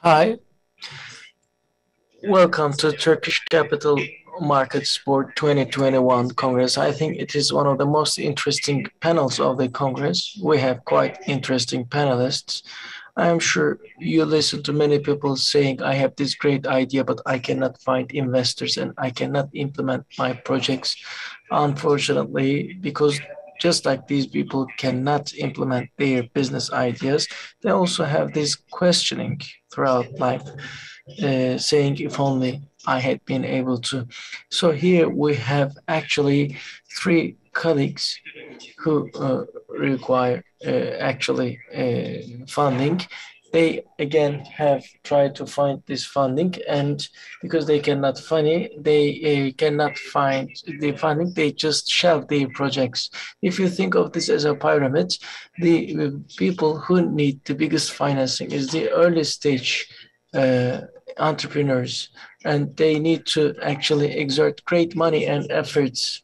Hi, welcome to Turkish Capital Markets Board 2021 Congress. I think it is one of the most interesting panels of the Congress. We have quite interesting panelists. I am sure you listen to many people saying, I have this great idea, but I cannot find investors and I cannot implement my projects. Unfortunately, because just like these people cannot implement their business ideas, they also have this questioning throughout life, saying, if only I had been able to. So here we have actually three colleagues who require funding. They again have tried to find this funding, and because they cannot find the funding, they just shelve their projects. If you think of this as a pyramid, the people who need the biggest financing is the early stage uh, entrepreneurs, and they need to actually exert great money and efforts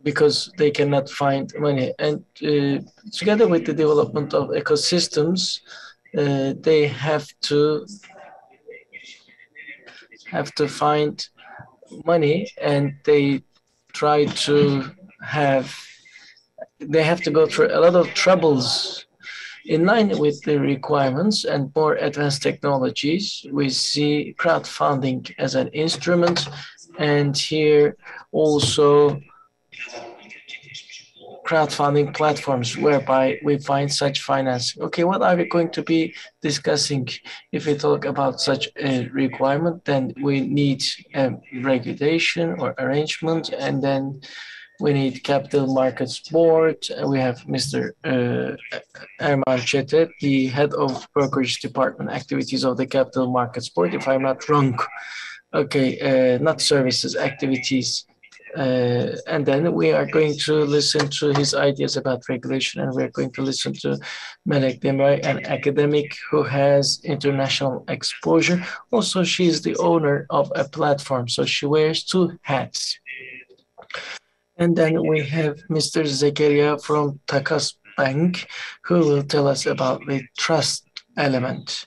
because they cannot find money. And together with the development of ecosystems, they have to find money, and try to have they have to go through a lot of troubles. In line with the requirements and more advanced technologies, we see crowdfunding as an instrument, and here also crowdfunding platforms whereby we find such financing. Okay, what are we going to be discussing? If we talk about such a requirement, then we need a regulation or arrangement, and then we need capital markets board. We have Mr. Erman CETE, the head of brokerage department activities of the capital markets board, if I'm not wrong. Okay, not services, activities. And then we are going to listen to his ideas about regulation, and we're going to listen to MELEK, an academic who has international exposure. Also, she is the owner of a platform, so she wears two hats. And then we have Mr. ZEKERİYA from Takas Bank, who will tell us about the trust element,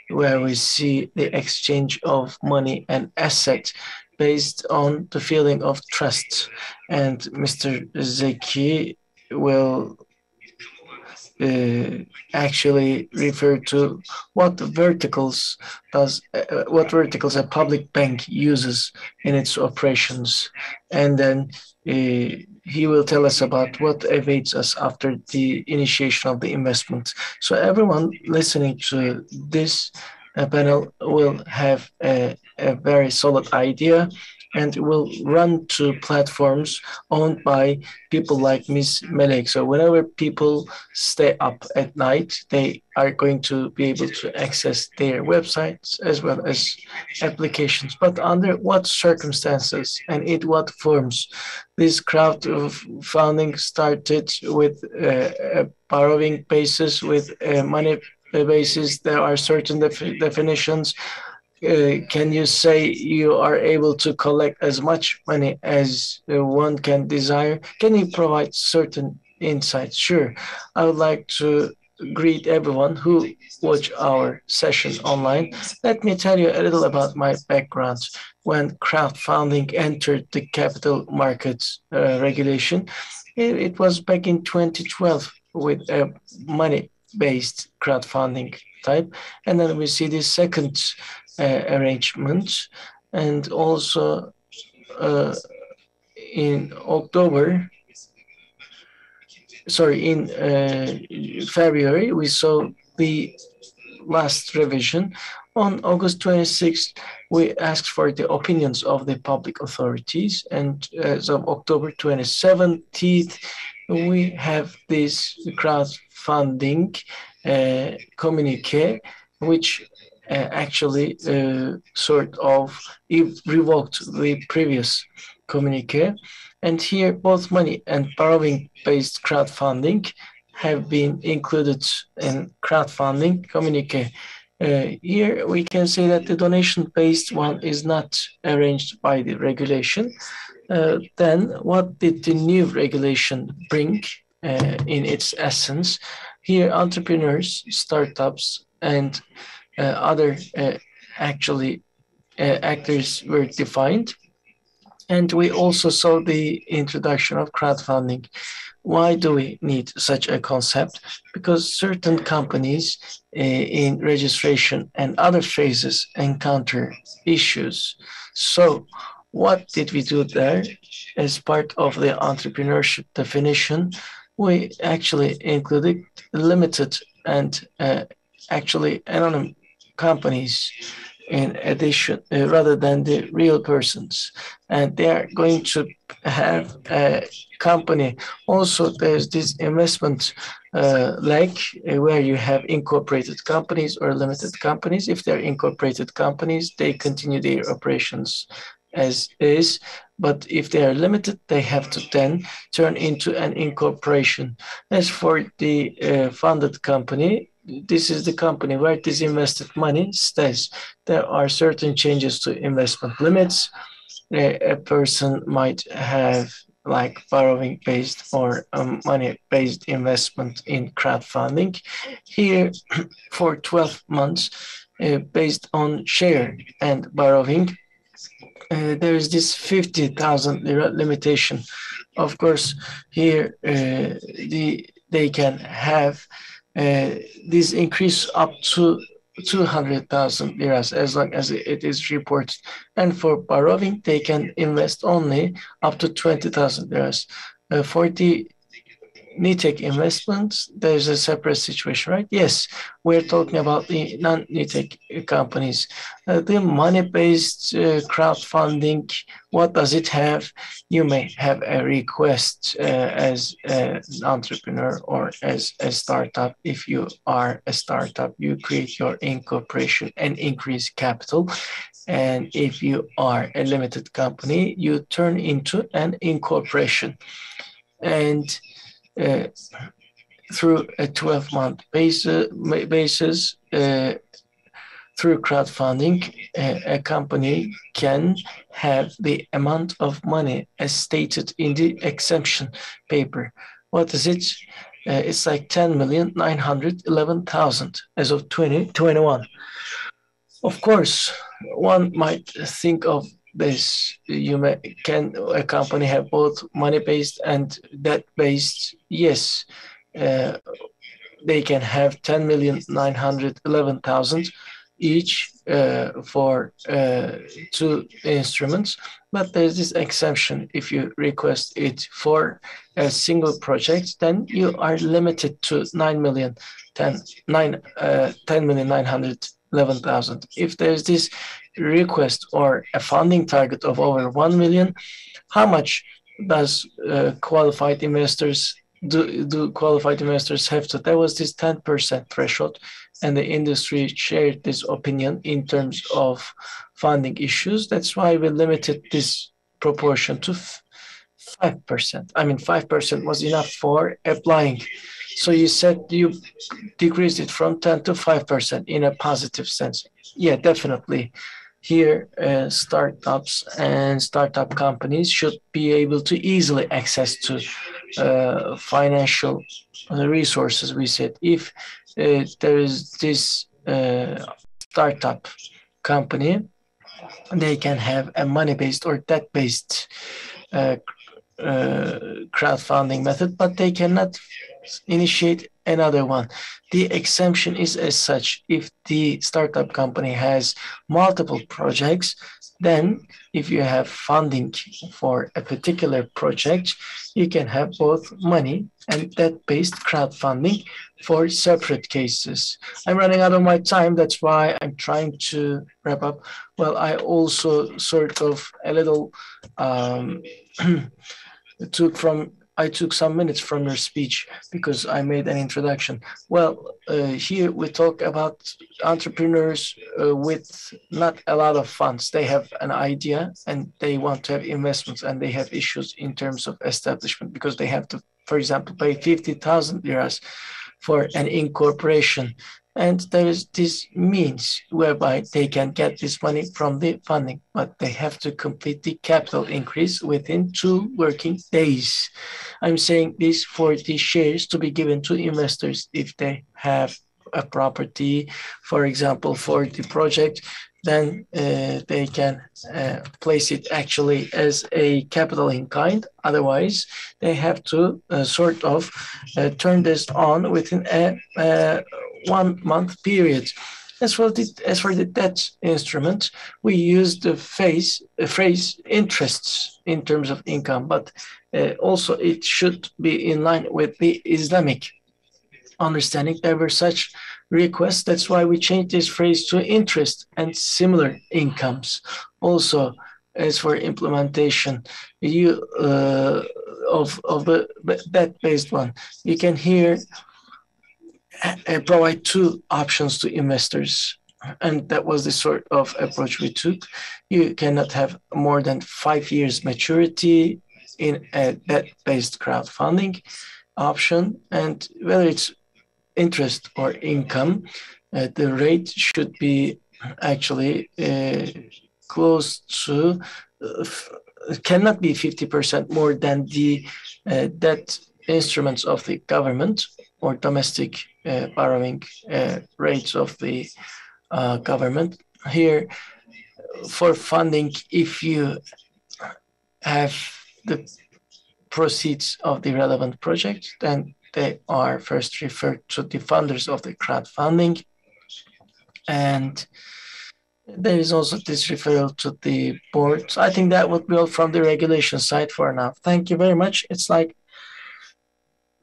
where we see the exchange of money and asset based on the feeling of trust. And Mr. Zeki will uh, actually refer to what verticals a public bank uses in its operations, and then he will tell us about what awaits us after the initiation of the investment. So everyone listening to this panel will have a very solid idea, and will run to platforms owned by people like Miss Melek. So whenever people stay up at night, they are going to be able to access their websites as well as applications. But under what circumstances and in what forms? This crowdfunding started with a borrowing basis, with a money basis. There are certain definitions. Can you say you are able to collect as much money as one can desire? Can you provide certain insights? Sure. I would like to greet everyone who watch our session online. Let me tell you a little about my background. When crowdfunding entered the capital markets regulation, it was back in 2012 with a money-based crowdfunding type. And then we see the second arrangement, and also uh, in October, sorry, in February, we saw the last revision. On August 26th, we asked for the opinions of the public authorities, and as of October 27th, we have this crowdfunding communique, which actually sort of revoked the previous communique. And here, both money and borrowing-based crowdfunding have been included in crowdfunding communique. Here we can say that the donation-based one is not arranged by the regulation. Then what did the new regulation bring in its essence? Here, entrepreneurs, startups, and other actually actors were defined. And we also saw the introduction of crowdfunding. Why do we need such a concept? Because certain companies in registration and other phases encounter issues. So, what did we do there? As part of the entrepreneurship definition, we actually included limited and actually anonymous companies in addition, rather than the real persons, and they are going to have a company. Also, there's this investment leg where you have incorporated companies or limited companies. If they're incorporated companies, they continue their operations as is, but if they are limited, they have to then turn into an incorporation. As for the funded company, this is the company where this invested money stays. There are certain changes to investment limits. A person might have like borrowing based or money based investment in crowdfunding. Here, for 12 months, based on share and borrowing, there is this 50,000 lira limitation. Of course, here they can have this increase up to 200,000 liras as long as it is reported. And for borrowing, they can invest only up to 20,000 liras. For the NITEC investments, there's a separate situation, right? Yes, we're talking about the non-NITEC companies. The money-based crowdfunding, what does it have? You may have a request as an entrepreneur or as a startup. If you are a startup, you create your incorporation and increase capital. And if you are a limited company, you turn into an incorporation. And through a 12-month basis, through crowdfunding, a company can have the amount of money as stated in the exemption paper. What is it? It's like 10,911,000 as of 2021. Of course, one might think of this. Can a company have both money-based and debt-based? Yes, uh, they can have 10,911,000 each for two instruments, but there's this exemption. If you request it for a single project, then you are limited to 10,911,000. If there's this request or a funding target of over 1 million, how much does qualified investors do qualified investors have to? There was this 10% threshold, and the industry shared this opinion in terms of funding issues. That's why we limited this proportion to 5%. I mean, 5% was enough for applying. So you said you decreased it from 10 to 5% in a positive sense. Yeah, definitely. Here, startups and startup companies should be able to easily access to financial resources. We said if there is this startup company, they can have a money-based or debt-based crowdfunding method, but they cannot initiate another one. The exemption is as such: if the startup company has multiple projects, then if you have funding for a particular project, you can have both money and debt-based crowdfunding for separate cases. I'm running out of my time. That's why I'm trying to wrap up. Well, I also sort of a little I took some minutes from your speech because I made an introduction. Well, here we talk about entrepreneurs with not a lot of funds. They have an idea and they want to have investments, and they have issues in terms of establishment because they have to, for example, pay 50,000 liras for an incorporation. And there is this means whereby they can get this money from the funding, but they have to complete the capital increase within 2 working days. I'm saying this for the shares to be given to investors if they have a property, for example, for the project, then they can place it actually as a capital in kind. Otherwise, they have to sort of turn this on within a 1 month period. As for the debt instrument, we use the phrase interests in terms of income, but also it should be in line with the Islamic understanding. There were such requests. That's why we changed this phrase to interest and similar incomes. Also, as for implementation, you of the debt-based one, you can here provide two options to investors. And that was the sort of approach we took. You cannot have more than 5 years maturity in a debt-based crowdfunding option. And whether it's interest or income, the rate should be actually close to, cannot be 50% more than the debt instruments of the government or domestic borrowing rates of the government. Here, for funding, if you have the proceeds of the relevant project, then they are first referred to the funders of the crowdfunding. And there is also this referral to the board. So I think that would be all from the regulation side for now. Thank you very much. It's like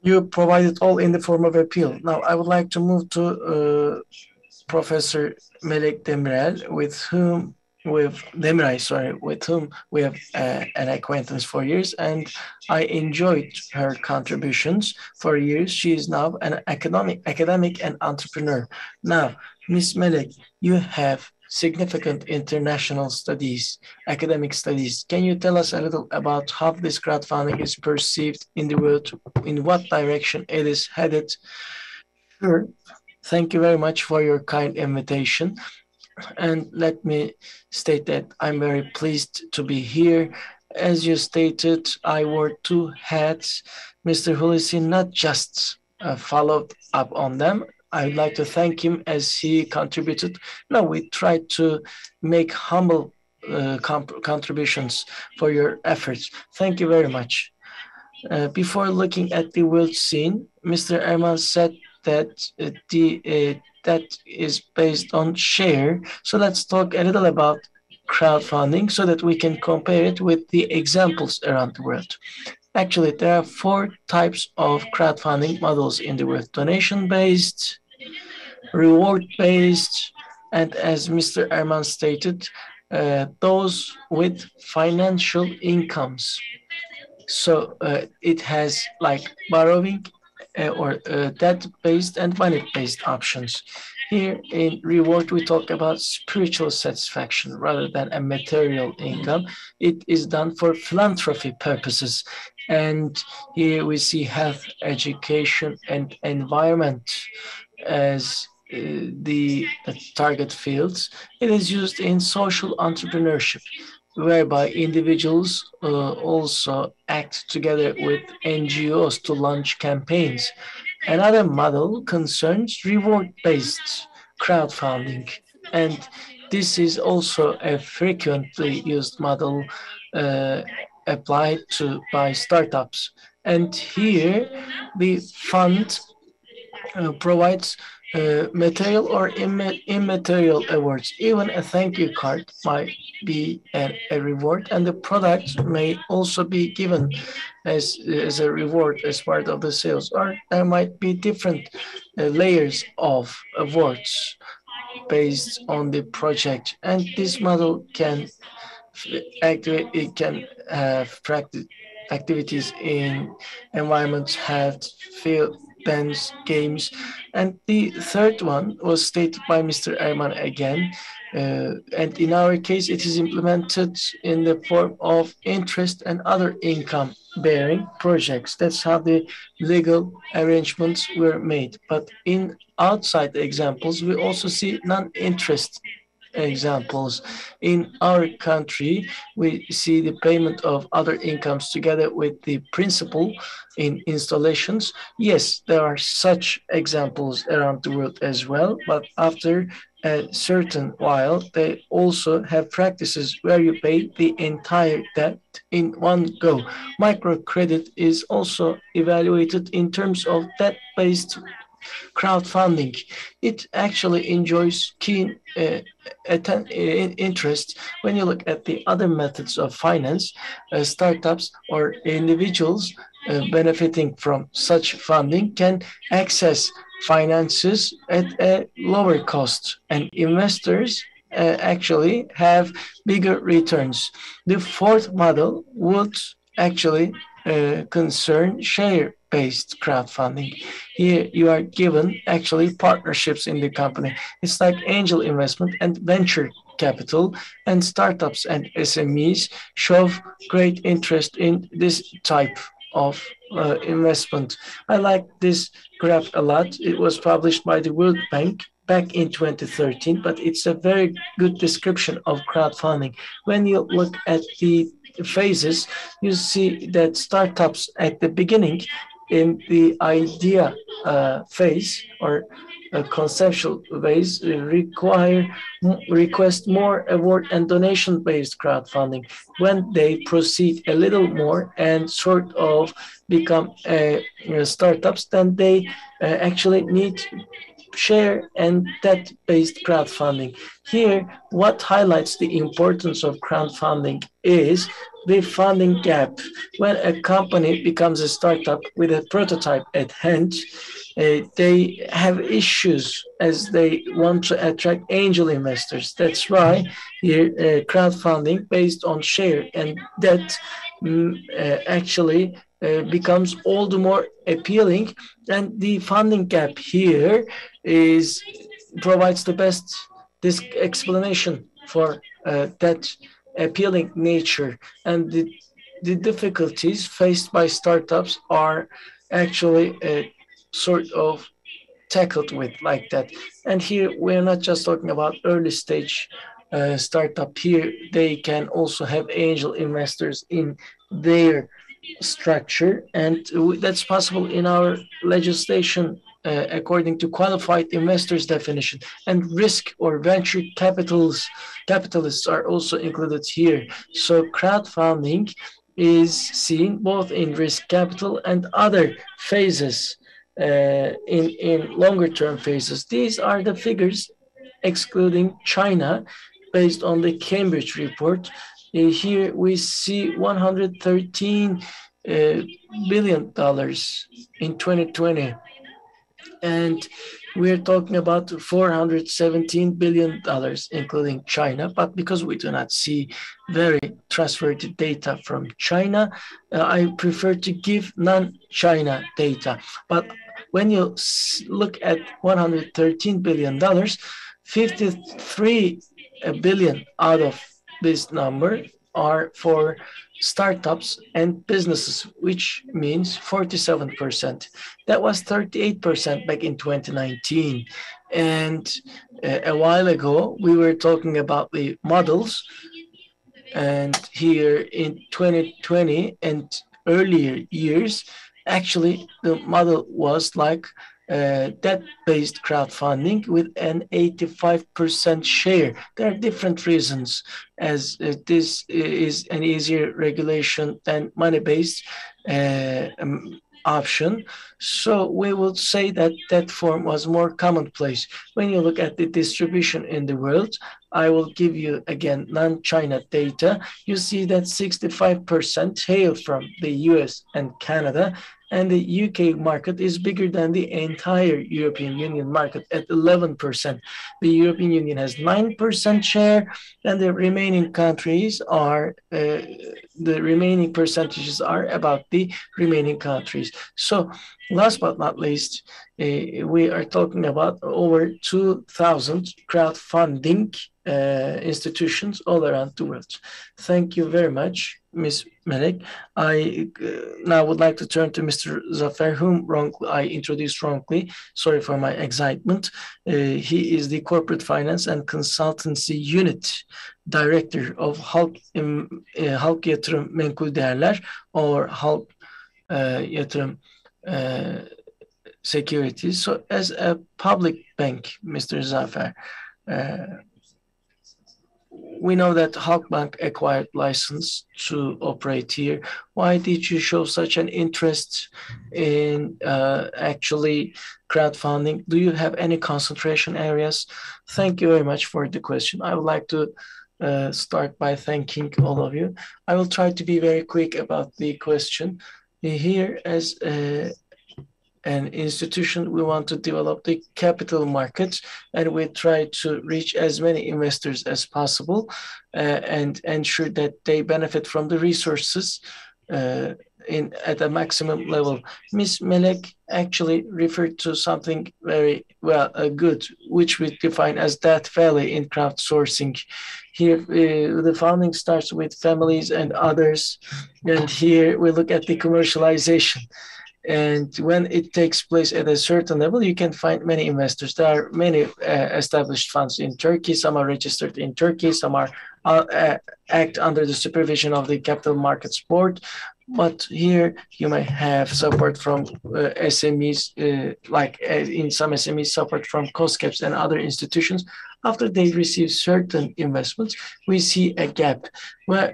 you provided all in the form of appeal. Now I would like to move to Professor Melek DEMİRAY, with whom we have an acquaintance for years, and I enjoyed her contributions for years. She is now an academic and entrepreneur. Now, Ms. Melek, you have significant international studies, academic studies. Can you tell us a little about how this crowdfunding is perceived in the world, in what direction it is headed? Sure. Thank you very much for your kind invitation. And let me state that I'm very pleased to be here. As you stated, I wore two hats. Mr. Hulusi not just followed up on them. I would like to thank him as he contributed. No, we tried to make humble contributions for your efforts. Thank you very much. Before looking at the world scene, Mr. Erman said that that is based on share. So let's talk a little about crowdfunding so that we can compare it with the examples around the world. Actually, there are 4 types of crowdfunding models in the world: donation-based, reward-based, and as Mr. Erman stated, those with financial incomes. So it has like borrowing or debt-based and money-based options. Here in reward, we talk about spiritual satisfaction rather than a material income. It is done for philanthropy purposes. And here we see health, education, and environment as the target fields. It is used in social entrepreneurship, whereby individuals also act together with NGOs to launch campaigns. Another model concerns reward-based crowdfunding, and this is also a frequently used model applied to by startups. And here the fund provides material or immaterial awards. Even a thank you card might be a reward, and the product may also be given as a reward as part of the sales, or there might be different layers of awards based on the project. And this model can actually, it can have activities in environments, health, field, dance, games. And the third one was stated by Mr. Erman again. And in our case, it is implemented in the form of interest and other income bearing projects. That's how the legal arrangements were made. But in outside examples, we also see non-interest examples. In our country, we see the payment of other incomes together with the principal in installations. Yes, there are such examples around the world as well, but after a certain while, they also have practices where you pay the entire debt in one go. Microcredit is also evaluated in terms of debt-based crowdfunding. It actually enjoys keen interest when you look at the other methods of finance. Startups or individuals benefiting from such funding can access finances at a lower cost, and investors actually have bigger returns. The fourth model would actually concern share-based crowdfunding. Here you are given actually partnerships in the company. It's like angel investment and venture capital, and startups and SMEs show great interest in this type of investment. I like this graph a lot. It was published by the World Bank back in 2013, but it's a very good description of crowdfunding. When you look at the phases, you see that startups at the beginning in the idea phase or conceptual phase request more award and donation based crowdfunding. When they proceed a little more and sort of become startups, then they actually need share and debt-based crowdfunding. Here, what highlights the importance of crowdfunding is the funding gap. When a company becomes a startup with a prototype at hand, they have issues as they want to attract angel investors. That's why here crowdfunding based on share and debt actually becomes all the more appealing, and the funding gap here is provides the best this explanation for that appealing nature. And the difficulties faced by startups are actually sort of tackled with like that. And here we're not just talking about early stage startup. Here they can also have angel investors in their structure, and that's possible in our legislation according to qualified investors definition. And risk or venture capitalists are also included here. So crowdfunding is seen both in risk capital and other phases, in longer term phases. These are the figures excluding China based on the Cambridge report. Here we see 113 billion dollars in 2020, and we're talking about 417 billion dollars including China. But because we do not see very trustworthy data from China, I prefer to give non-China data. But when you look at 113 billion dollars, 53 billion out of this number are for startups and businesses, which means 47%. That was 38% back in 2019. And a while ago, we were talking about the models. And here in 2020 and earlier years, actually, the model was like debt-based crowdfunding with an 85% share. There are different reasons, as this is an easier regulation than money-based option. So we would say that that form was more commonplace. When you look at the distribution in the world, I will give you again non-China data. You see that 65% hail from the US and Canada, and the UK market is bigger than the entire European Union market at 11%. The European Union has 9% share, and the remaining countries are, the remaining percentages are about the remaining countries. So last but not least, we are talking about over 2,000 crowdfunding institutions all around the world. Thank you very much, Ms. Melek. I now would like to turn to Mr. ZAFER, whom I introduced wrongly. Sorry for my excitement. He is the Corporate Finance and Consultancy Unit Director of Halk Yatırım Menkul Değerler, or Halk Yatırım Securities. So as a public bank, Mr. ZAFER, we know that Halkbank acquired license to operate here. Why did you show such an interest in actually crowdfunding? Do you have any concentration areas? Thank you very much for the question. I would like to start by thanking all of you. I will try to be very quick about the question. Here, as an institution, we want to develop the capital markets, and we try to reach as many investors as possible and ensure that they benefit from the resources at a maximum level. Ms. Melek actually referred to something very good, which we define as that valley in crowdsourcing. Here, the funding starts with families and others, and here we look at the commercialization. And when it takes place at a certain level, you can find many investors. There are many established funds in Turkey. Some are registered in Turkey. Some are act under the supervision of the Capital Markets Board. But here you may have support from SMEs, like in some SMEs, support from COSGAPs and other institutions. After they receive certain investments, we see a gap.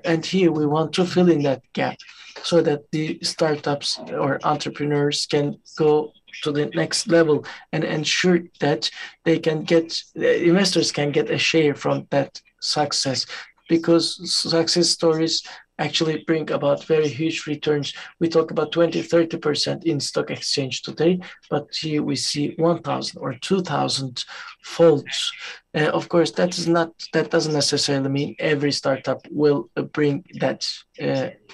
And here we want to fill in that gap, so that the startups or entrepreneurs can go to the next level and ensure that they can get, investors can get a share from that success, because success stories actually bring about very huge returns. We talk about 20–30% in stock exchange today, but here we see 1,000 or 2,000 folds. Of course, that doesn't necessarily mean every startup will bring that.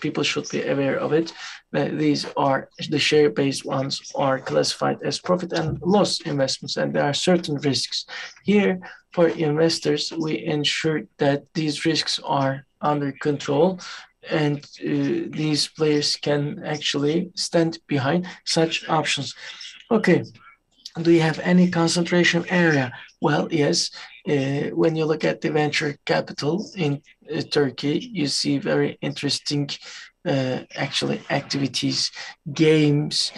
People should be aware of it. These are the share-based ones are classified as profit and loss investments, and there are certain risks. Here, for investors, we ensure that these risks are under control, and these players can actually stand behind such options. Okay, do you have any concentration area? Well, yes. When you look at the venture capital in Turkey, you see very interesting actually activities, games,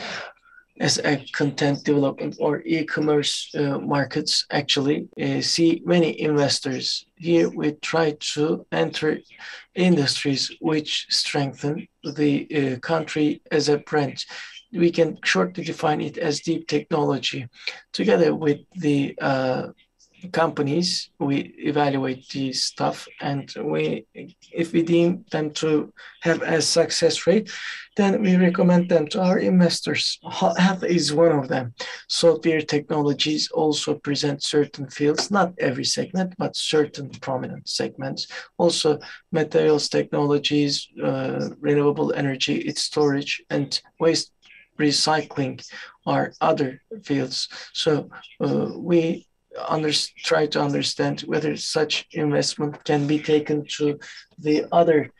as a content development or e-commerce markets actually see many investors. Here we try to enter industries which strengthen the country as a brand. We can shortly define it as deep technology. Together with the companies, we evaluate the stuff, and if we deem them to have a success rate, then we recommend them to our investors. Health is one of them. Software technologies also present certain fields, not every segment, but certain prominent segments. Also, materials technologies, renewable energy, its storage, and waste recycling are other fields. So we try to understand whether such investment can be taken to the other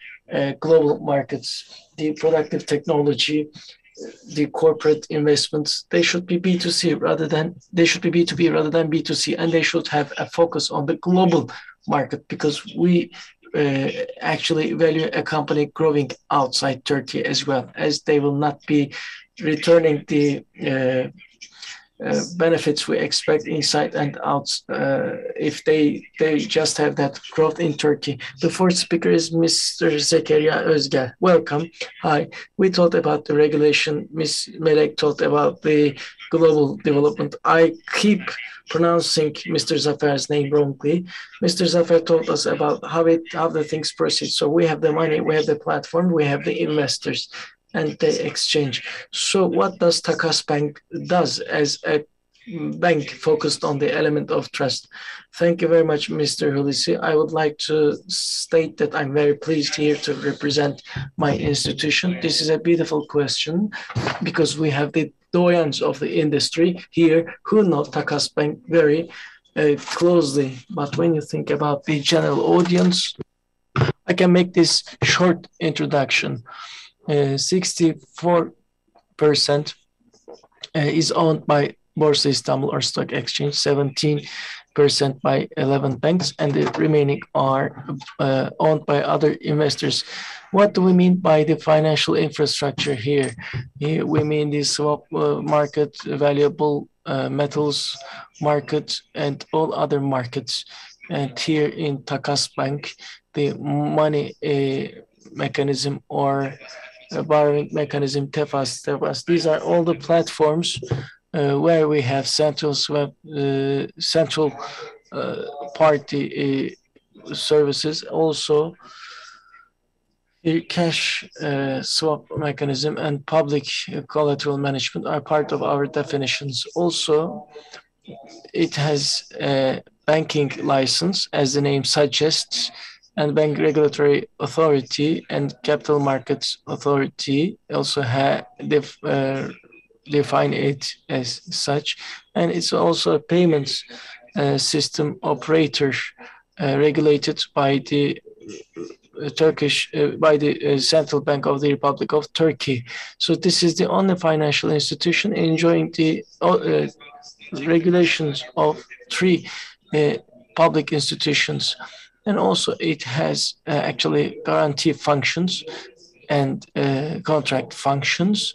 global markets. The productive technology, the corporate investments, they should be B2B rather than B2C, and they should have a focus on the global market, because we actually value a company growing outside Turkey as well, as they will not be returning the benefits we expect inside and out if they just have that growth in Turkey. The fourth speaker is Mr. ZEKERİYA ÖZGEL. Welcome. Hi. We talked about the regulation. Ms. Melek talked about the global development. I keep pronouncing Mr. ZAFER's name wrongly. Mr. ZAFER told us about how the things proceed. So we have the money, we have the platform, we have the investors, and they exchange. So what does Takas Bank does as a bank focused on the element of trust? Thank you very much, Mr. Hulusi. I would like to state that I'm very pleased here to represent my institution. This is a beautiful question, because we have the doyens of the industry here who know Takas Bank very closely, but when you think about the general audience, I can make this short introduction. 64% is owned by Borsa Istanbul or Stock Exchange, 17% by 11 banks, and the remaining are owned by other investors. What do we mean by the financial infrastructure here? Here we mean the swap market, valuable metals market, and all other markets. And here in Takas Bank, the money mechanism or borrowing mechanism, TEFAS. These are all the platforms where we have central party services. Also, the cash swap mechanism and public collateral management are part of our definitions. Also, it has a banking license, as the name suggests, and Bank Regulatory Authority and Capital Markets Authority also define it as such. And it's also a payments system operator regulated by the Turkish, by the Central Bank of the Republic of Turkey. So this is the only financial institution enjoying the regulations of three public institutions. And also it has actually guarantee functions and contract functions.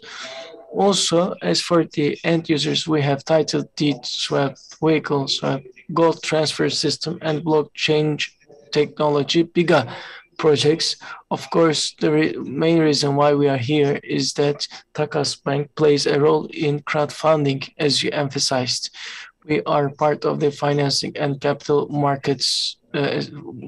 Also, as for the end users, we have title deed swap, vehicle swap, gold transfer system, and blockchain technology, BIGA projects. Of course, the main reason why we are here is that Takas Bank plays a role in crowdfunding, as you emphasized. We are part of the financing and capital markets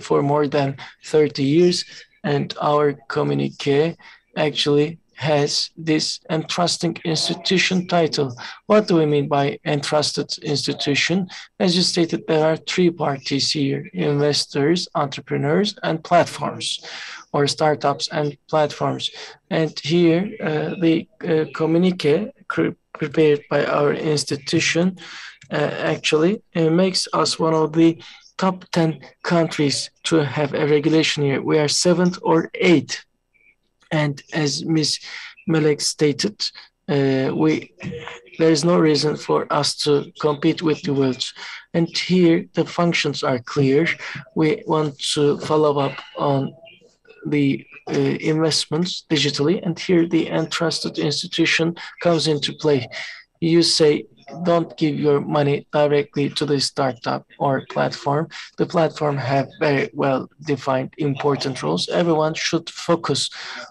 for more than 30 years, and our communique actually has this entrusting institution title. What do we mean by entrusted institution? As you stated, there are three parties here: investors, entrepreneurs, and platforms, or startups and platforms. And here, the communique prepared by our institution actually makes us one of the top 10 countries to have a regulation here. We are 7th or 8th. And as Ms. Melek stated, there is no reason for us to compete with the world. And here the functions are clear. We want to follow up on the investments digitally, and here the entrusted institution comes into play. You say, don't give your money directly to the startup or platform. The platform have very well defined important roles. Everyone should focus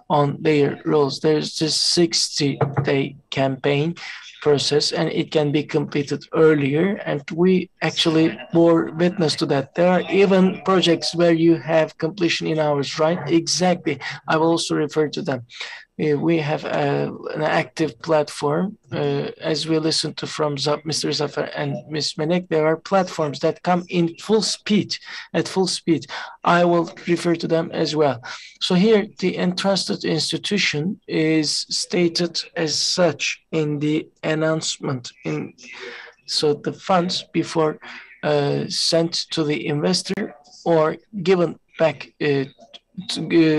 on their roles. There's this 60-day campaign process, and it can be completed earlier, and we actually bore witness to that. There are even projects where you have completion in hours, right? Exactly. I will also refer to them. We have an active platform. As we listened to from Mr. Zafer and Ms. Melek, there are platforms that come in full speed, at full speed. I will refer to them as well. So here, the entrusted institution is stated as such in the announcement. So the funds before sent to the investor or given back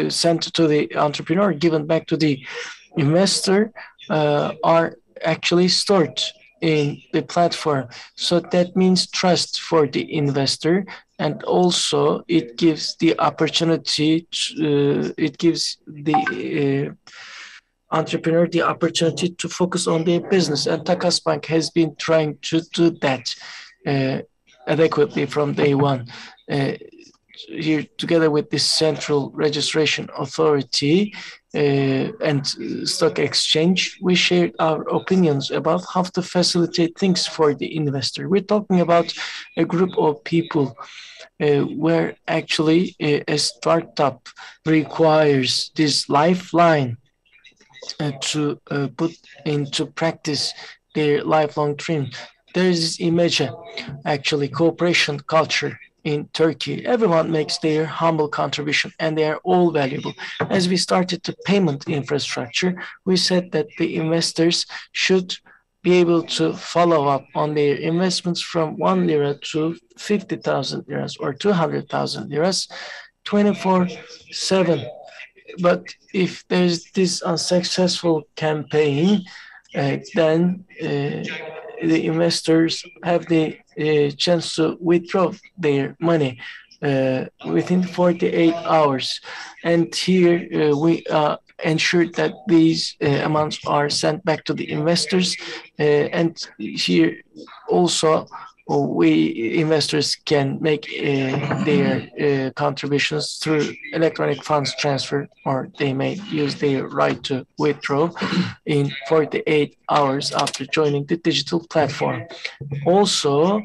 sent to the entrepreneur, given back to the investor, are actually stored in the platform. So that means trust for the investor, and also it gives the opportunity, it gives the entrepreneur the opportunity to focus on their business. And Takas Bank has been trying to do that adequately from day one. Here, together with the Central Registration Authority and Stock Exchange, we shared our opinions about how to facilitate things for the investor. We're talking about a group of people where actually a startup requires this lifeline to put into practice their lifelong dream. There is this image, actually, cooperation culture in Turkey. Everyone makes their humble contribution, and they are all valuable. As we started the payment infrastructure, we said that the investors should be able to follow up on their investments from 1 lira to 50,000 liras or 200,000 liras 24/7. But if there's this unsuccessful campaign, then the investors have the chance to withdraw their money within 48 hours. And here we ensure that these amounts are sent back to the investors. And here also we investors can make their contributions through electronic funds transfer, or they may use their right to withdraw in 48 hours after joining the digital platform. Also,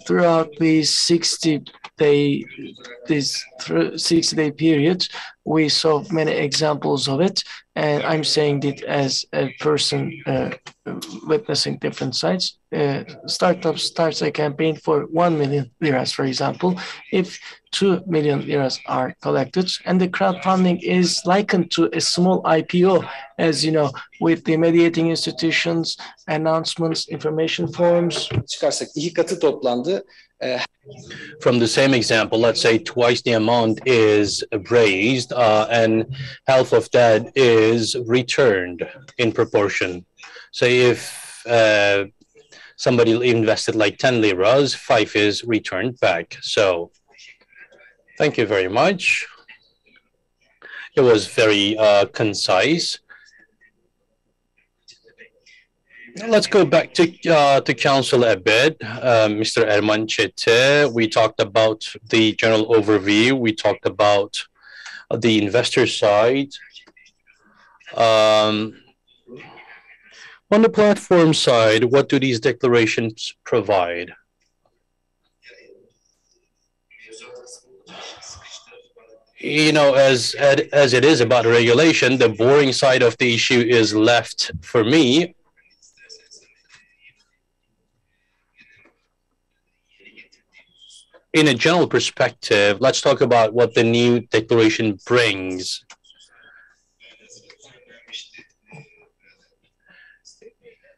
throughout these 60-day period, we saw many examples of it, and I'm saying it as a person witnessing different sites. Startup starts a campaign for 1 million liras, for example, if 2 million liras are collected, and the crowdfunding is likened to a small IPO, as you know, with the mediating institutions, announcements, information forms. Çıkarsak 2 katı toplandı. From the same example, let's say twice the amount is raised and half of that is returned in proportion. So if somebody invested like 10 liras, 5 is returned back. So thank you very much. It was very concise. Let's go back to council a bit. Mr. ERHAN CETE, we talked about the general overview. We talked about the investor side. On the platform side, what do these declarations provide? You know, as it is about regulation, the boring side of the issue is left for me. In a general perspective, let's talk about what the new declaration brings.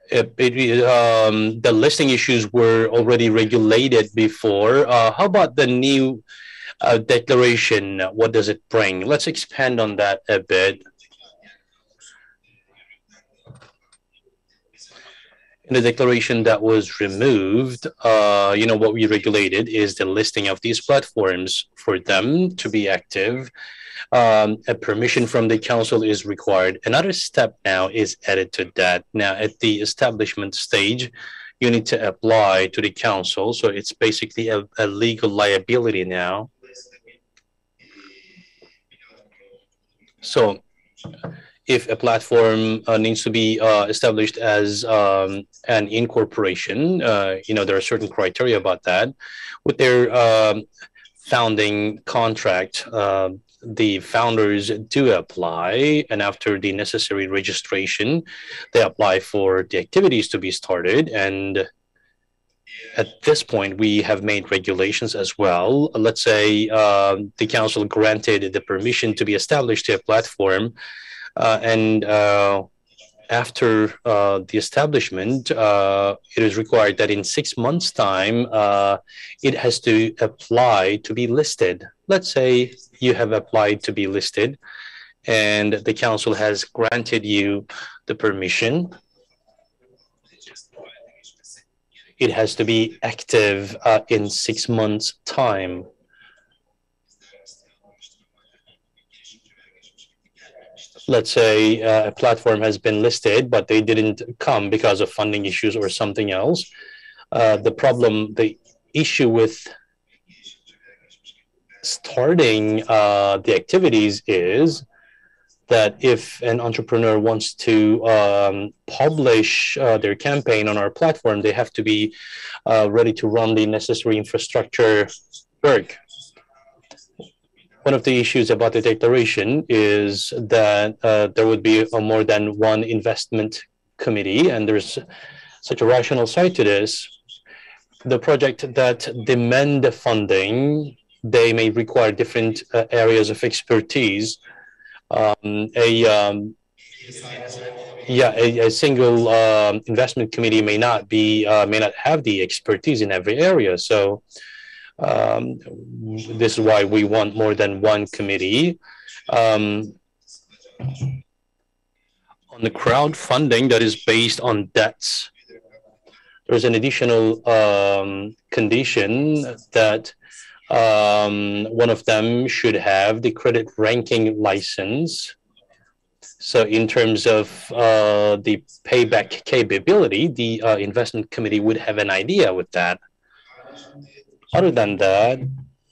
The listing issues were already regulated before. How about the new declaration? What does it bring? Let's expand on that a bit. In the declaration that was removed, you know, what we regulated is the listing of these platforms. For them to be active, a permission from the council is required. Another step now is added to that. Now, at the establishment stage, you need to apply to the council. So it's basically a legal liability now. So if a platform needs to be established as an incorporation, you know, there are certain criteria about that. With their founding contract, the founders do apply, and after the necessary registration, they apply for the activities to be started. And at this point, we have made regulations as well. Let's say the council granted the permission to be established to a platform, and after the establishment, it is required that in 6 months' time, it has to apply to be listed. Let's say you have applied to be listed, and the council has granted you the permission. It has to be active in 6 months' time. Let's say a platform has been listed, but they didn't come because of funding issues or something else. The issue with starting the activities is that if an entrepreneur wants to publish their campaign on our platform, they have to be ready to run the necessary infrastructure work. One of the issues about the declaration is that there would be more than one investment committee, and there's such a rational side to this. The project that demand the funding, they may require different areas of expertise. A Yeah, a single investment committee may not have the expertise in every area. So this is why we want more than one committee. On the crowdfunding that is based on debts, there's an additional condition that one of them should have the credit ranking license. So in terms of the payback capability, the investment committee would have an idea with that. Other than that,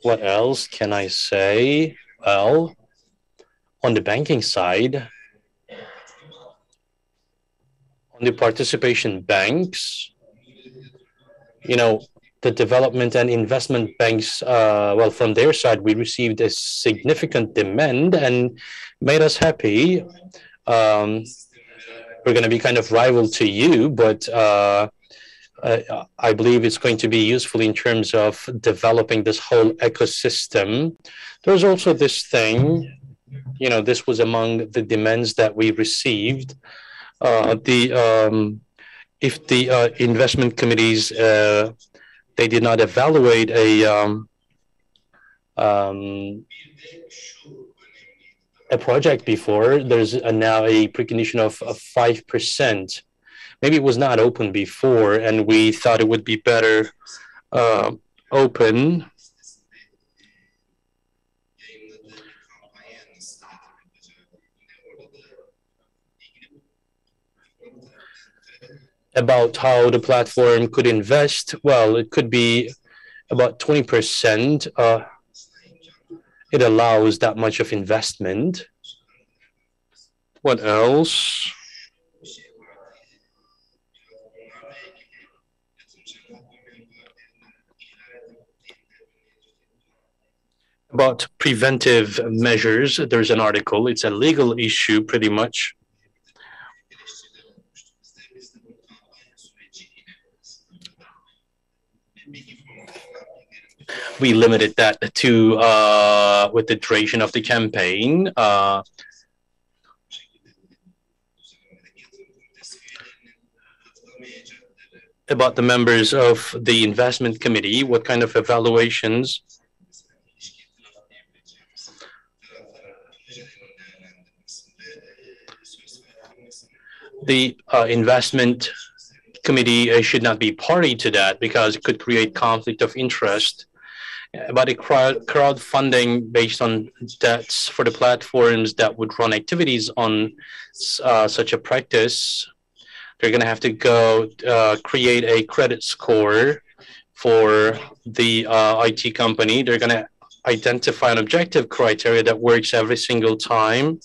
what else can I say? Well, on the banking side, on the participation banks, the development and investment banks, well, from their side, we received a significant demand and made us happy. We're going to be kind of rival to you, but I believe it's going to be useful in terms of developing this whole ecosystem. There's also this thing, this was among the demands that we received. If the investment committees they did not evaluate a project before, there's now a precondition of 5%. Maybe it was not open before, and we thought it would be better open. About how the platform could invest, well, it could be about 20%. It allows that much of investment. What else? About preventive measures, there's an article. It's a legal issue, pretty much. We limited that to with the duration of the campaign. About the members of the investment committee, what kind of evaluations? The investment committee should not be party to that because it could create conflict of interest. About a crowdfunding based on debts for the platforms that would run activities on such a practice, they're going to have to go create a credit score for the IT company. They're going to identify an objective criteria that works every single time.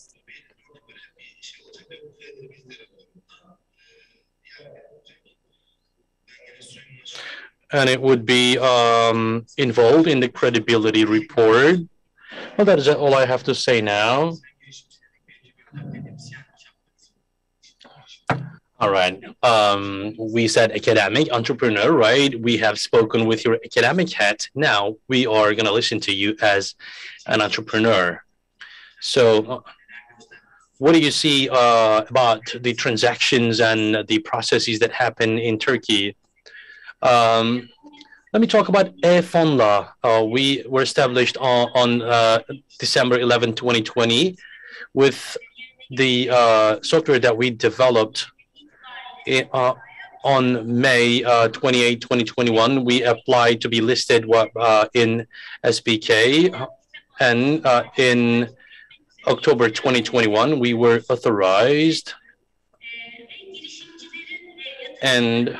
And it would be involved in the credibility report. Well, that is all I have to say now. All right. We said academic, entrepreneur, right? We have spoken with your academic hat. Now we are going to listen to you as an entrepreneur. So what do you see about the transactions and the processes that happen in Turkey? Let me talk about e-Fonla. We were established on December 11, 2020 with the software that we developed on May 28, 2021. We applied to be listed in SBK, and in October 2021, we were authorized, and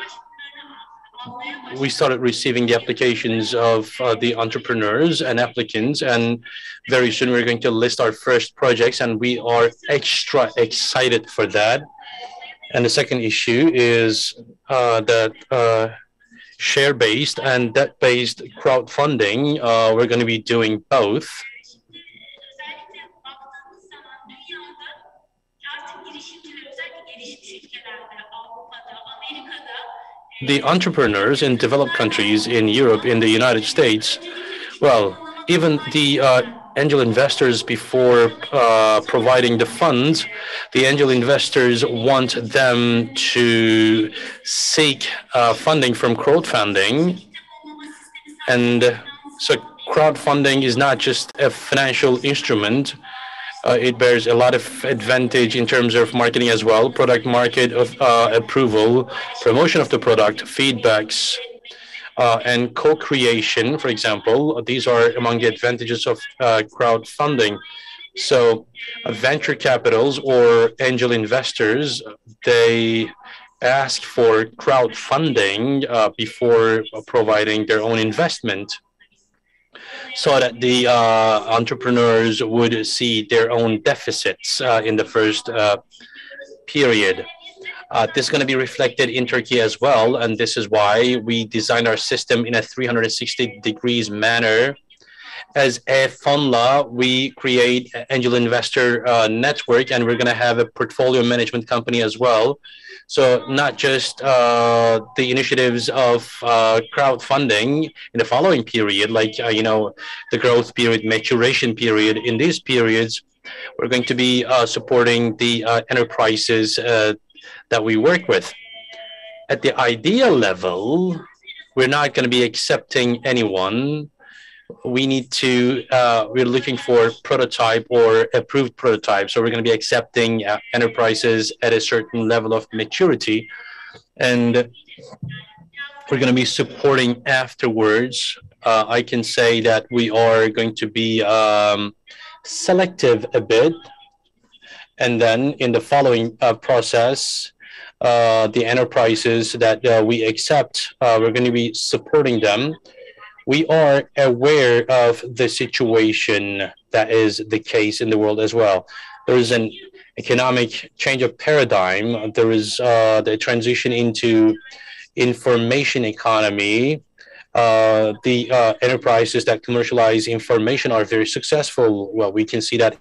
we started receiving the applications of the entrepreneurs and applicants, and very soon we're going to list our first projects, and we are extra excited for that. And the second issue is that share-based and debt-based crowdfunding, we're going to be doing both. The entrepreneurs in developed countries, in Europe, in the United States, well, even the angel investors before providing the funds. The angel investors want them to seek funding from crowdfunding. And so crowdfunding is not just a financial instrument. It bears a lot of advantage in terms of marketing as well, product market of approval, promotion of the product, feedbacks, and co-creation, for example. These are among the advantages of crowdfunding. So venture capitals or angel investors, they ask for crowdfunding before providing their own investment, so that the entrepreneurs would see their own deficits in the first period. This is going to be reflected in Turkey as well, and this is why we designed our system in a 360 degrees manner. As a Fonla, we create an angel investor network, and we're going to have a portfolio management company as well. So not just the initiatives of crowdfunding in the following period, like the growth period, maturation period. In these periods, we're going to be supporting the enterprises that we work with. At the idea level, we're not going to be accepting anyone. We need to, we're looking for prototype or approved prototype. So we're going to be accepting enterprises at a certain level of maturity, and we're going to be supporting afterwards. I can say that we are going to be selective a bit, and then in the following process, the enterprises that we accept, we're going to be supporting them. We are aware of the situation that is the case in the world as well. There is an economic change of paradigm. There is the transition into information economy. The enterprises that commercialize information are very successful. Well, we can see that.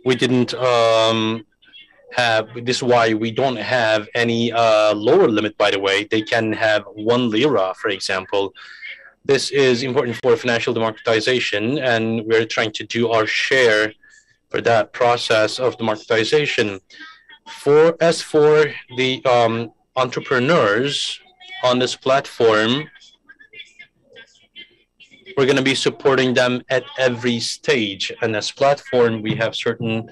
We didn't have, this is why we don't have any lower limit, by the way. They can have 1 lira, for example. This is important for financial democratization, and we're trying to do our share for that process of democratization. As for the entrepreneurs on this platform, we're going to be supporting them at every stage. And as platform, we have certain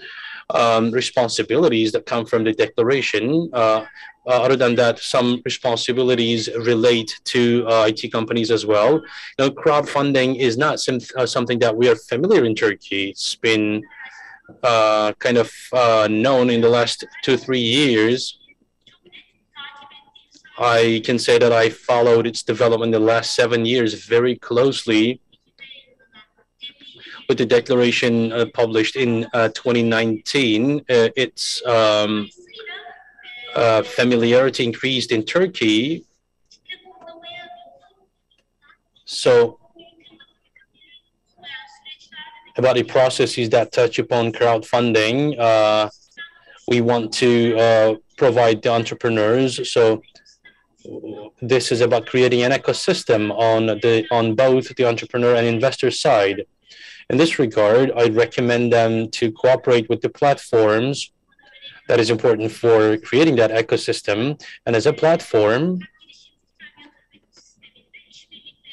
responsibilities that come from the declaration. Other than that, some responsibilities relate to IT companies as well. Crowdfunding is not something that we are familiar in Turkey. It's been kind of known in the last 2-3 years. I can say that I followed its development in the last 7 years very closely. With the declaration published in 2019, its familiarity increased in Turkey. So about the processes that touch upon crowdfunding, we want to provide the entrepreneurs. So this is about creating an ecosystem on both the entrepreneur and investor side. In this regard, I'd recommend them to cooperate with the platforms. That is important for creating that ecosystem. And as a platform,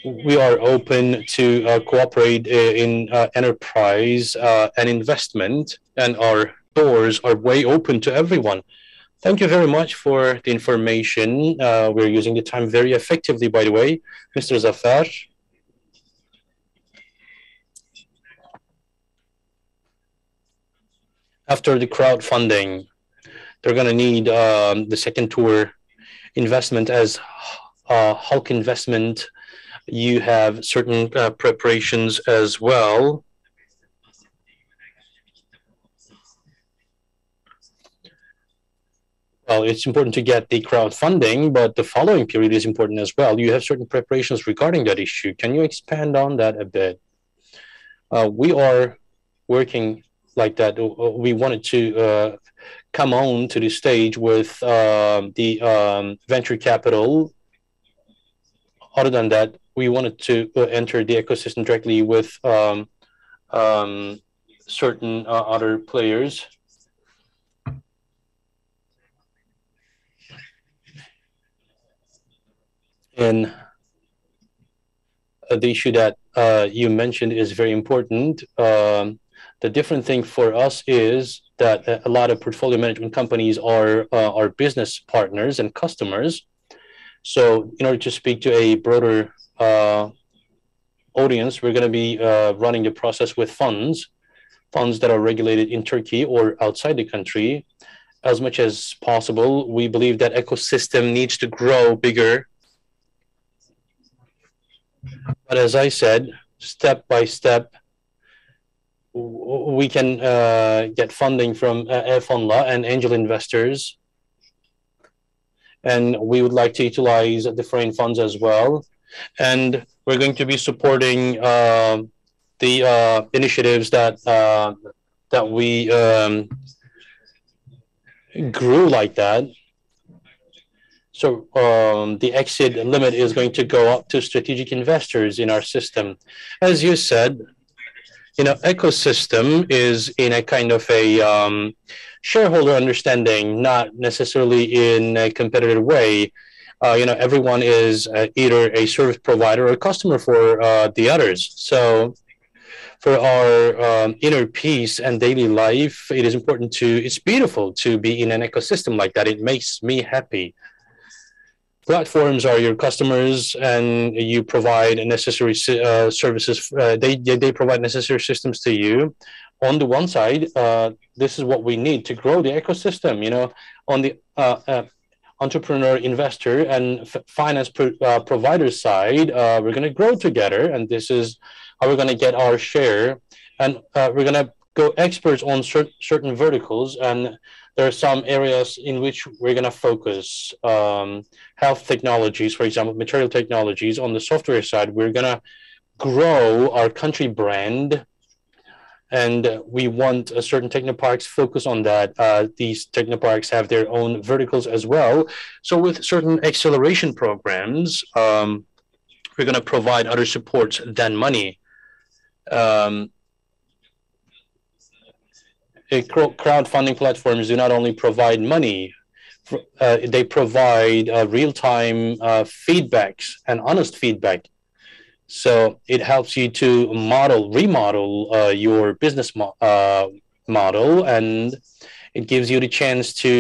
we are open to cooperate in enterprise and investment, and our doors are way open to everyone. Thank you very much for the information. We're using the time very effectively, by the way. Mr. ZAFER. After the crowdfunding, they're going to need the second tour investment as Hulk investment. You have certain preparations as well. well, it's important to get the crowdfunding, but the following period is important as well. You have certain preparations regarding that issue. Can you expand on that a bit? We are working like that. We wanted to come on to the stage with the venture capital. Other than that, we wanted to enter the ecosystem directly with certain other players. And the issue that you mentioned is very important. The different thing for us is that a lot of portfolio management companies are our business partners and customers. So in order to speak to a broader audience, we're going to be running the process with funds that are regulated in Turkey or outside the country. As much as possible, we believe that ecosystem needs to grow bigger. But as I said, step by step, we can get funding from ERHAN and angel investors. And we would like to utilize the foreign funds as well. And we're going to be supporting the initiatives that we grew like that. So the exit limit is going to go up to strategic investors in our system. As you said, ecosystem is in a kind of a shareholder understanding, not necessarily in a competitive way. Everyone is either a service provider or a customer for the others. So for our inner peace and daily life, it is important it's beautiful to be in an ecosystem like that. It makes me happy. Platforms are your customers, and you provide necessary services. They provide necessary systems to you. On the one side, this is what we need to grow the ecosystem. On the entrepreneur, investor, and finance provider side, we're going to grow together, and this is how we're going to get our share. And we're going to go experts on certain verticals, and there are some areas in which we're going to focus. Health technologies, for example, material technologies. On the software side, we're going to grow our country brand, and we want a certain technoparks focus on that. These technoparks have their own verticals as well. So with certain acceleration programs, we're going to provide other supports than money. Crowdfunding platforms do not only provide money, they provide real-time feedbacks and honest feedback. So it helps you to remodel your business model, and it gives you the chance to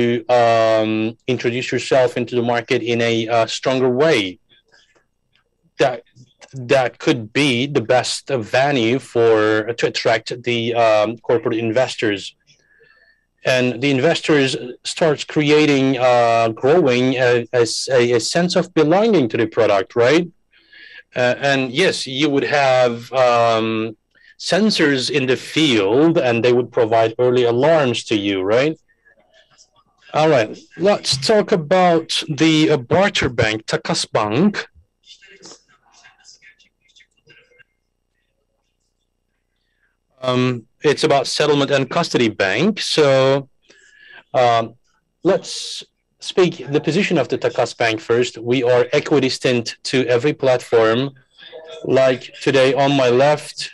introduce yourself into the market in a stronger way. That could be the best venue to attract the corporate investors. And the investors starts creating, growing a sense of belonging to the product, right? And yes, you would have sensors in the field, and they would provide early alarms to you, right? All right, let's talk about the barter bank, Takas Bank. It's about settlement and custody bank. So let's speak the position of the Takas Bank first. We are equidistant to every platform. Like today on my left,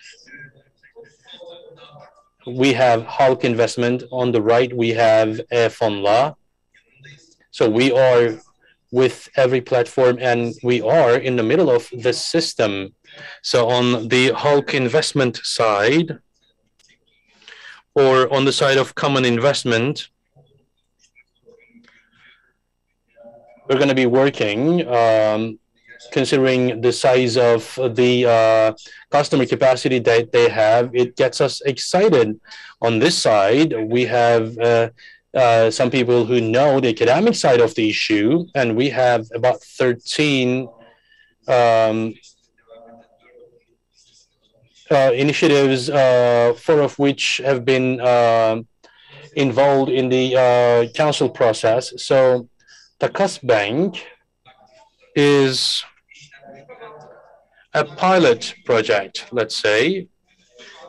we have Halk Investment. On the right, we have ERHAN. So we are with every platform, and we are in the middle of the system. So on the Halk Investment side, or on the side of common investment, we're going to be working, considering the size of the customer capacity that they have. It gets us excited. On this side, we have some people who know the academic side of the issue, and we have about 13 initiatives, 4 of which have been involved in the council process. So Takas Bank is a pilot project, let's say.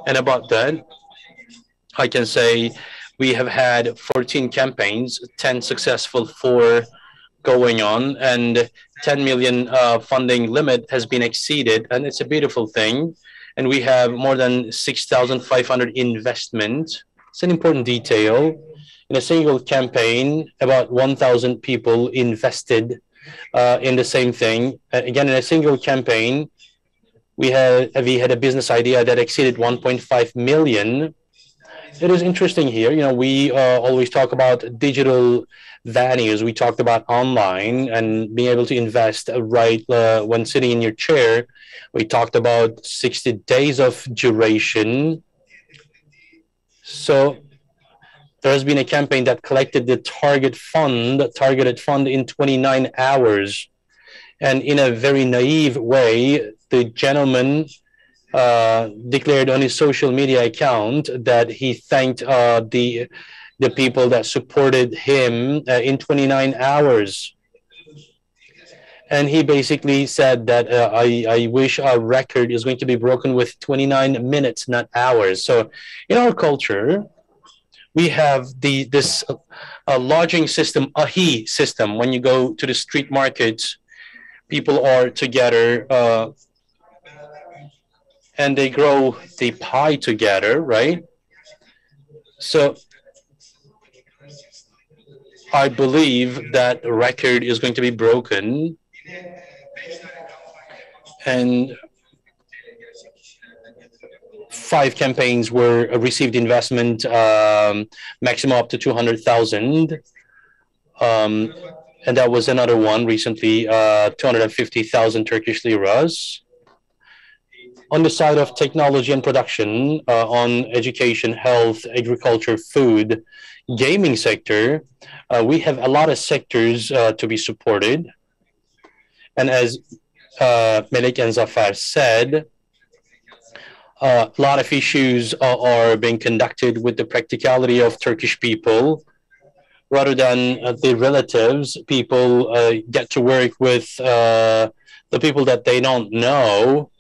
And about that, I can say we have had 14 campaigns, 10 successful, 4 going on, and 10 million funding limit has been exceeded, and it's a beautiful thing. And we have more than 6,500 investment. It's an important detail. In a single campaign, about 1,000 people invested in the same thing. Again, in a single campaign, we had a business idea that exceeded 1.5 million. It is interesting here. We always talk about digital values. We talked about online and being able to invest right when sitting in your chair. We talked about 60 days of duration. So there has been a campaign that collected the targeted fund in 29 hours. And in a very naive way, the gentleman declared on his social media account that he thanked the people that supported him in 29 hours. And he basically said that I wish our record is going to be broken with 29 minutes, not hours. So in our culture, we have this lodging system, ahi system. When you go to the street markets, people are together and they grow the pie together, right? So I believe that record is going to be broken. And 5 campaigns were received investment, maximum up to 200,000. And that was another one recently, 250,000 Turkish liras. On the side of technology and production, on education, health, agriculture, food, gaming sector, we have a lot of sectors to be supported. And as Melek and Zafer said, a lot of issues are being conducted with the practicality of Turkish people. Rather than the relatives, people get to work with the people that they don't know.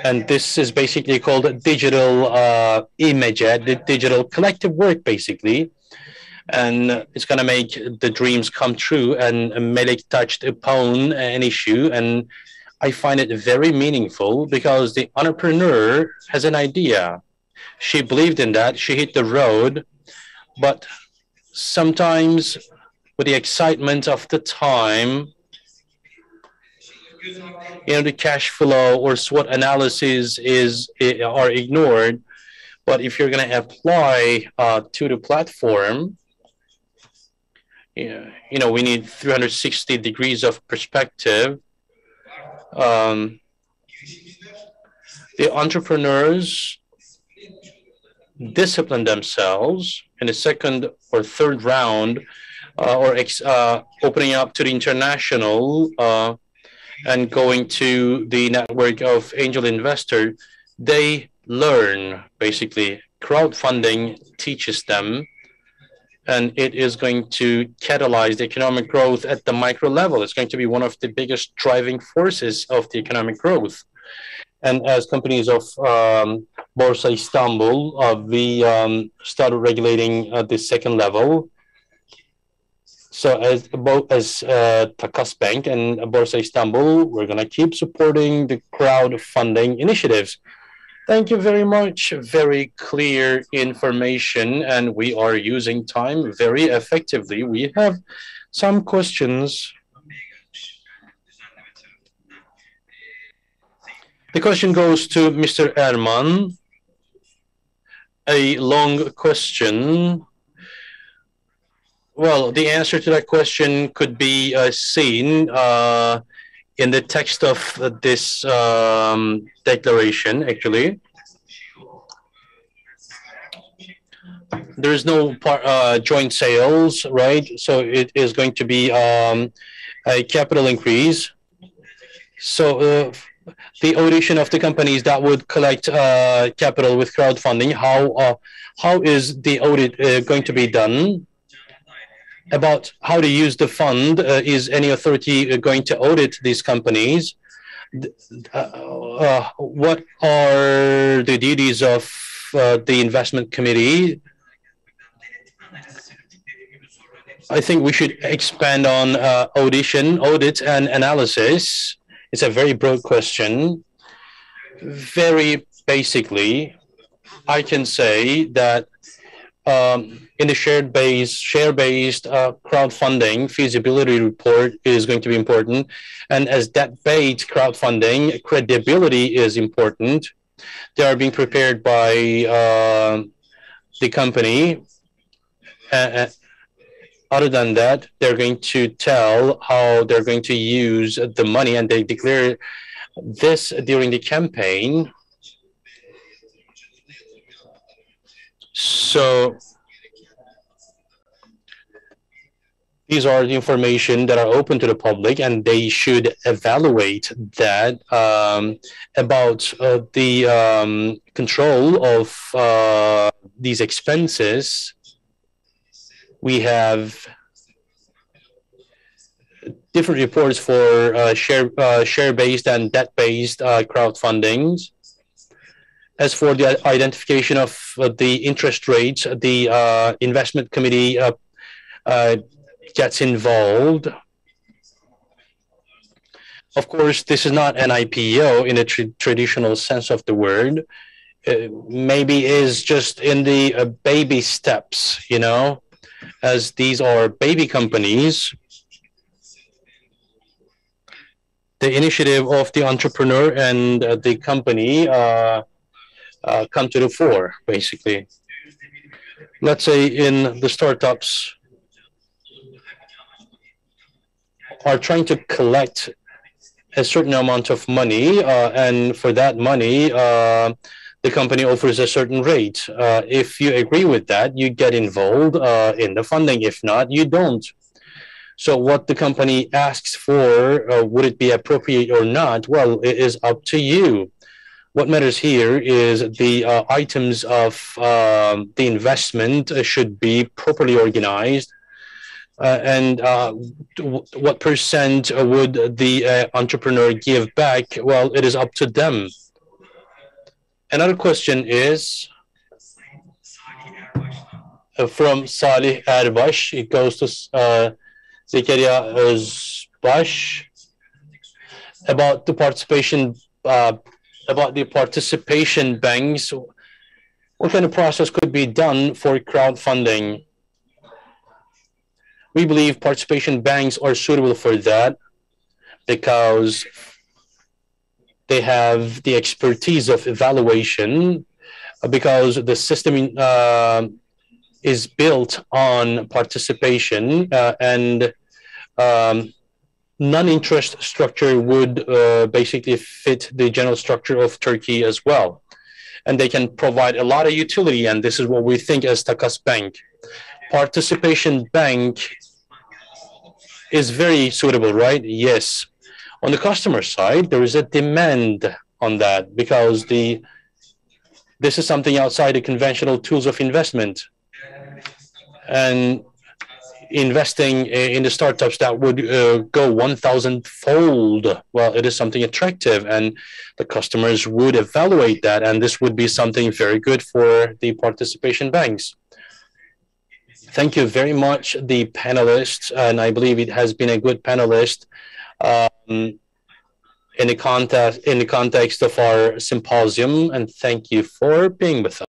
And this is basically called digital image, the digital collective work, basically. And it's going to make the dreams come true. And Melek touched upon an issue, and I find it very meaningful because the entrepreneur has an idea. She believed in that. She hit the road. But sometimes with the excitement of the time, the cash flow or SWOT analysis are ignored. But if you're going to apply to the platform, we need 360 degrees of perspective. The entrepreneurs discipline themselves in the second or third round, or opening up to the international and going to the network of angel investor. They learn, basically. Crowdfunding teaches them, and it is going to catalyze the economic growth at the micro level. It's going to be one of the biggest driving forces of the economic growth. And as companies of Borsa Istanbul, we started regulating the second level. So as Takas Bank and Borsa Istanbul, we're going to keep supporting the crowdfunding initiatives. Thank you very much. Very clear information, and we are using time very effectively. We have some questions. The question goes to Mr. Erman. A long question. Well, the answer to that question could be seen in the text of this declaration, actually. There is no joint sales, right? So it is going to be a capital increase. So the audition of the companies that would collect capital with crowdfunding, how is the audit going to be done? About how to use the fund, is any authority going to audit these companies? What are the duties of the investment committee? I think we should expand on audit, and analysis. It's a very broad question. Very basically, I can say that in the share-based crowdfunding, feasibility report is going to be important. And as debt-based crowdfunding, credibility is important. They are being prepared by the company. Other than that, they're going to tell how they're going to use the money, and they declare this during the campaign. So these are the information that are open to the public, and they should evaluate that about the control of these expenses. We have different reports for share-based and debt-based crowdfundings. As for the identification of the interest rates, the investment committee gets involved. Of course, this is not an IPO in a traditional sense of the word. Maybe is just in the baby steps, you know, as these are baby companies. The initiative of the entrepreneur and the company come to the fore, basically. Let's say in the startups are trying to collect a certain amount of money, and for that money, the company offers a certain rate. If you agree with that, you get involved in the funding. If not, you don't. So what the company asks for, would it be appropriate or not? Well, it is up to you. What matters here is the items of the investment should be properly organized. And what percent would the entrepreneur give back? Well, it is up to them. Another question is from Salih Erbaş. It goes to ZEKERİYA Özbaş about the participation banks. What kind of process could be done for crowdfunding? We believe participation banks are suitable for that because they have the expertise of evaluation, because the system is built on participation, and non-interest structure would basically fit the general structure of Turkey as well. And they can provide a lot of utility, and this is what we think as Takas Bank. Participation bank is very suitable, right? Yes. On the customer side, there is a demand on that because this is something outside the conventional tools of investment. And investing in the startups that would go 1,000-fold, well, it is something attractive, and the customers would evaluate that, and this would be something very good for the participation banks. Thank you very much, the panelists, and I believe it has been a good panelist in the context of our symposium, and thank you for being with us.